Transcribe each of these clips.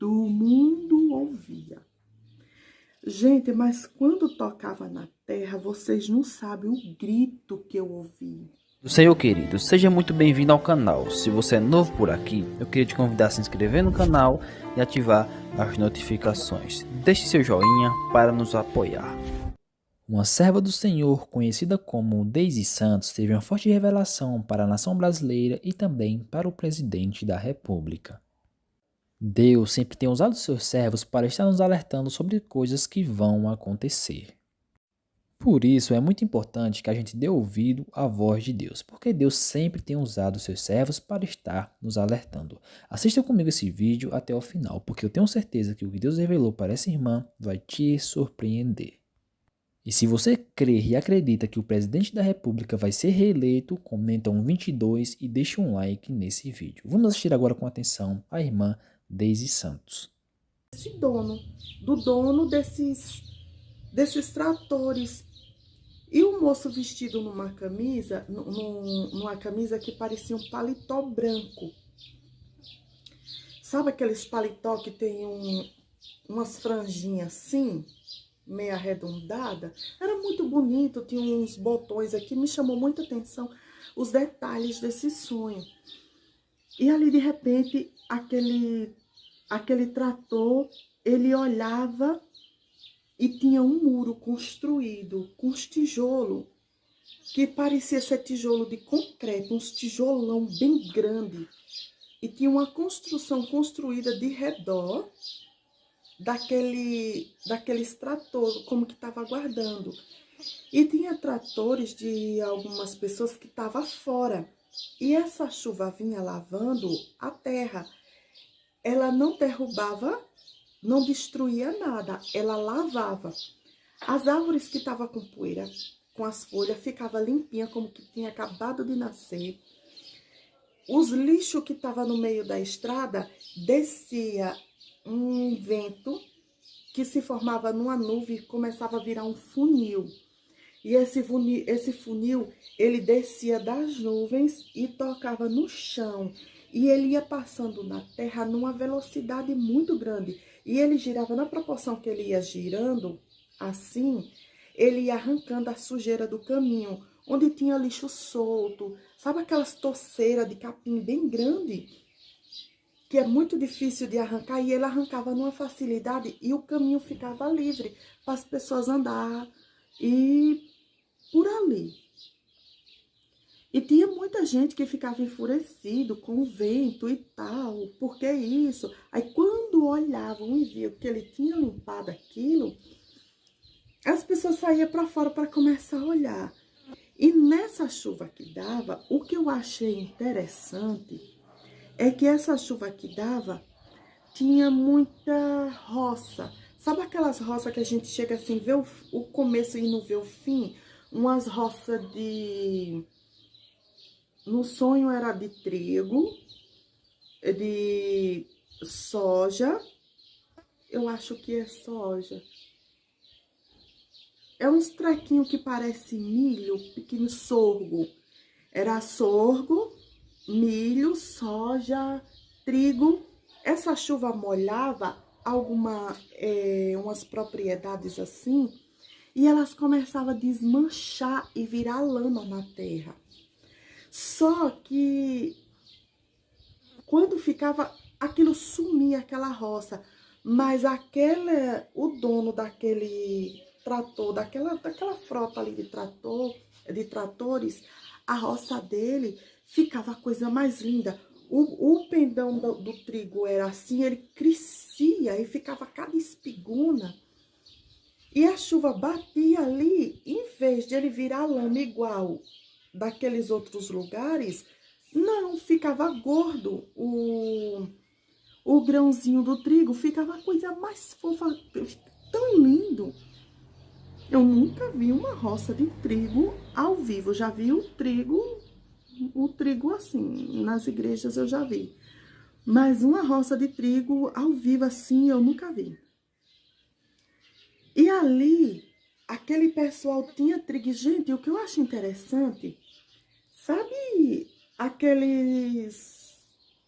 mundo ouvia. Gente, mas quando tocava na terra, vocês não sabem o grito que eu ouvi. Senhor querido, seja muito bem-vindo ao canal. Se você é novo por aqui, eu queria te convidar a se inscrever no canal e ativar as notificações. Deixe seu joinha para nos apoiar. Uma serva do Senhor, conhecida como Daisy Santos, teve uma forte revelação para a nação brasileira e também para o presidente da República. Deus sempre tem usado seus servos para estar nos alertando sobre coisas que vão acontecer. Por isso, é muito importante que a gente dê ouvido à voz de Deus, porque Deus sempre tem usado seus servos para estar nos alertando. Assista comigo esse vídeo até o final, porque eu tenho certeza que o que Deus revelou para essa irmã vai te surpreender. E se você crê e acredita que o presidente da República vai ser reeleito, comenta um 22 e deixa um like nesse vídeo. Vamos assistir agora com atenção a irmã Daisy Santos. Esse dono desses tratores. E o moço vestido numa camisa que parecia um paletó branco. Sabe aqueles paletó que tem umas franjinhas assim, meio arredondada? Era muito bonito, tinha uns botões aqui, me chamou muita atenção os detalhes desse sonho. E ali, de repente, aquele trator, ele olhava e tinha um muro construído com os tijolos, que parecia ser tijolo de concreto, uns tijolão bem grande. E tinha uma construção construída de redor daqueles tratores, como que estava aguardando. E tinha tratores de algumas pessoas que estavam fora. E essa chuva vinha lavando a terra. Ela não derrubava, não destruía nada, ela lavava. As árvores que estavam com poeira, com as folhas, ficavam limpinhas, como que tinha acabado de nascer. Os lixos que estavam no meio da estrada, descia um vento que se formava numa nuvem e começava a virar um funil. E esse funil, ele descia das nuvens e tocava no chão. E ele ia passando na terra numa velocidade muito grande. E ele girava na proporção que ele ia girando, assim, ele ia arrancando a sujeira do caminho, onde tinha lixo solto. Sabe aquelas torceiras de capim bem grande? Que é muito difícil de arrancar. E ele arrancava numa facilidade e o caminho ficava livre para as pessoas andar e por ali. E tinha muita gente que ficava enfurecido com o vento e tal, por que isso? Aí quando olhavam e viam que ele tinha limpado aquilo, as pessoas saíam para fora para começar a olhar. E nessa chuva que dava, o que eu achei interessante é que essa chuva que dava tinha muita roça. Sabe aquelas roças que a gente chega assim, vê o começo e não vê o fim? Umas roças de... No sonho era de trigo, de soja. Eu acho que é soja. É uns trequinhos que parece milho, pequeno sorgo. Era sorgo, milho, soja, trigo. Essa chuva molhava umas propriedades assim, e elas começavam a desmanchar e virar lama na terra. Só que quando ficava, aquilo sumia, aquela roça, mas o dono daquele trator, daquela frota ali de tratores, a roça dele ficava a coisa mais linda. O pendão do trigo era assim, ele crescia e ficava cada espigona. E a chuva batia ali, em vez de ele virar lama igual daqueles outros lugares, não, ficava gordo o grãozinho do trigo, ficava a coisa mais fofa, tão lindo. Eu nunca vi uma roça de trigo ao vivo, já vi o trigo assim, nas igrejas eu já vi. Mas uma roça de trigo ao vivo assim, eu nunca vi. E ali, aquele pessoal tinha trigo. Gente, o que eu acho interessante, sabe aqueles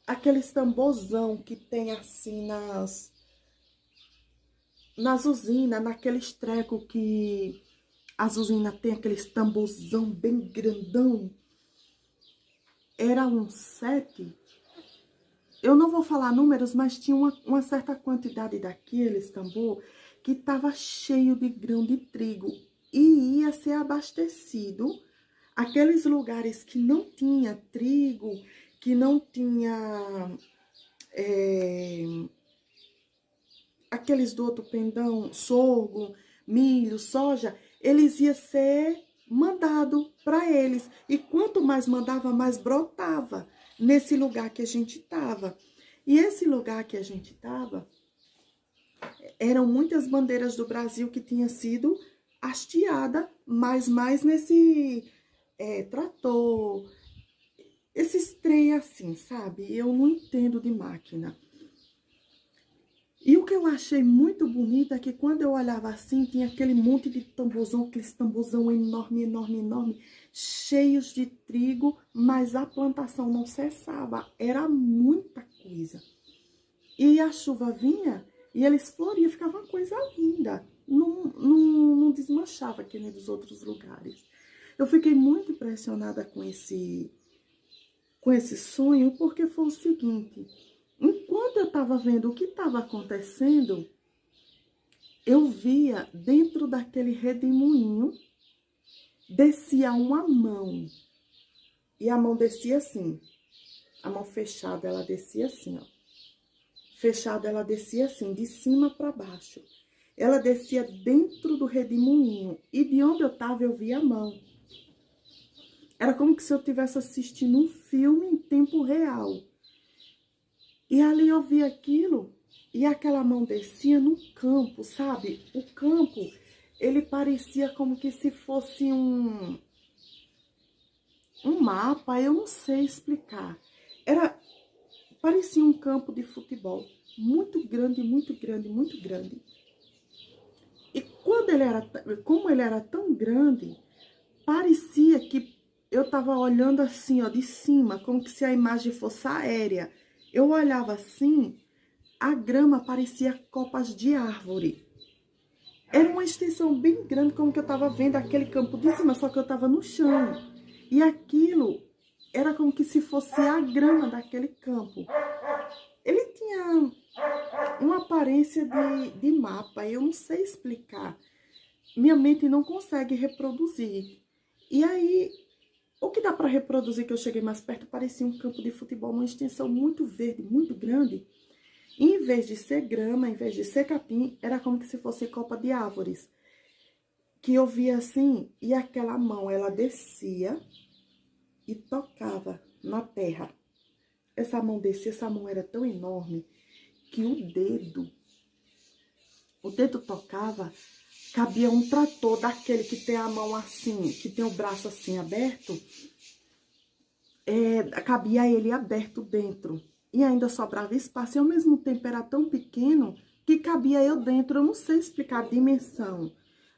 aqueles tamborzão que tem assim nas usinas, naqueles trecos que as usinas tem aqueles tamborzão bem grandão. Era um 7. Eu não vou falar números, mas tinha uma certa quantidade daqueles tambor que estava cheio de grão de trigo e ia ser abastecido. Aqueles lugares que não tinha trigo, que não tinha aqueles do outro pendão, sorgo, milho, soja, eles iam ser mandado para eles. E quanto mais mandava, mais brotava nesse lugar que a gente estava. E esse lugar que a gente estava, eram muitas bandeiras do Brasil que tinha sido hasteada, mas mais nesse trator, esses trem assim, sabe? Eu não entendo de máquina. E o que eu achei muito bonito é que quando eu olhava assim, tinha aquele monte de tamborzão, aqueles tamborzão enorme, enorme, enorme, cheios de trigo, mas a plantação não cessava, era muita coisa. E a chuva vinha e eles floriam, ficava uma coisa linda, não desmanchava que nem dos outros lugares. Eu fiquei muito impressionada com esse sonho, porque foi o seguinte: enquanto eu estava vendo o que estava acontecendo, eu via dentro daquele redemoinho, descia uma mão. E a mão descia assim. A mão fechada, ela descia assim, ó. Fechada, ela descia assim, de cima para baixo. Ela descia dentro do redemoinho. E de onde eu estava, eu via a mão. Era como se eu estivesse assistindo um filme em tempo real. E ali eu vi aquilo, e aquela mão descia no campo, sabe? O campo, ele parecia como que se fosse um mapa, eu não sei explicar. Parecia um campo de futebol, muito grande, muito grande, muito grande. E como ele era tão grande, parecia que eu estava olhando assim, ó, de cima, como que se a imagem fosse aérea. Eu olhava assim, a grama parecia copas de árvore. Era uma extensão bem grande, como que eu estava vendo aquele campo de cima, só que eu estava no chão. E aquilo era como que se fosse a grama daquele campo. Ele tinha uma aparência de mapa, eu não sei explicar. Minha mente não consegue reproduzir. E aí, o que dá para reproduzir, que eu cheguei mais perto, parecia um campo de futebol, uma extensão muito verde, muito grande. E em vez de ser grama, em vez de ser capim, era como se fosse copa de árvores. Que eu via assim, e aquela mão, ela descia e tocava na terra. Essa mão descia, essa mão era tão enorme que o dedo tocava, cabia um trator daquele que tem a mão assim, que tem o braço assim aberto, cabia ele aberto dentro. E ainda sobrava espaço, e ao mesmo tempo era tão pequeno que cabia eu dentro. Eu não sei explicar a dimensão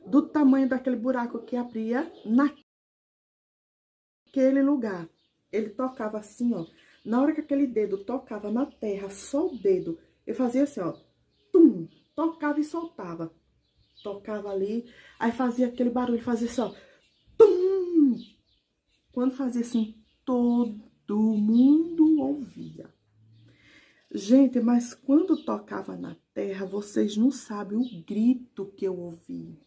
do tamanho daquele buraco que abria naquele lugar. Ele tocava assim, ó. Na hora que aquele dedo tocava na terra, só o dedo, eu fazia assim, ó. Tum! Tocava e soltava. Tocava ali, aí fazia aquele barulho, fazia assim, ó. Tum! Quando fazia assim, todo mundo ouvia. Gente, mas quando tocava na terra, vocês não sabem o grito que eu ouvi.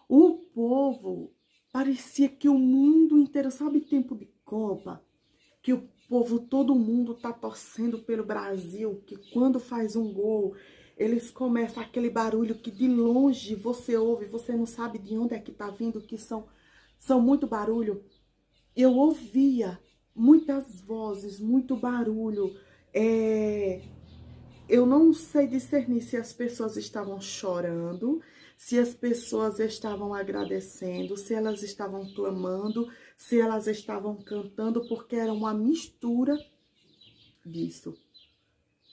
O povo, parecia que o mundo inteiro, sabe tempo de Copa? Que o povo, todo mundo tá torcendo pelo Brasil, que quando faz um gol, eles começam aquele barulho que de longe você ouve, você não sabe de onde é que tá vindo, que são muito barulho. Eu ouvia muitas vozes, muito barulho. Eu não sei discernir se as pessoas estavam chorando, se as pessoas estavam agradecendo, se elas estavam clamando, se elas estavam cantando, porque era uma mistura disso.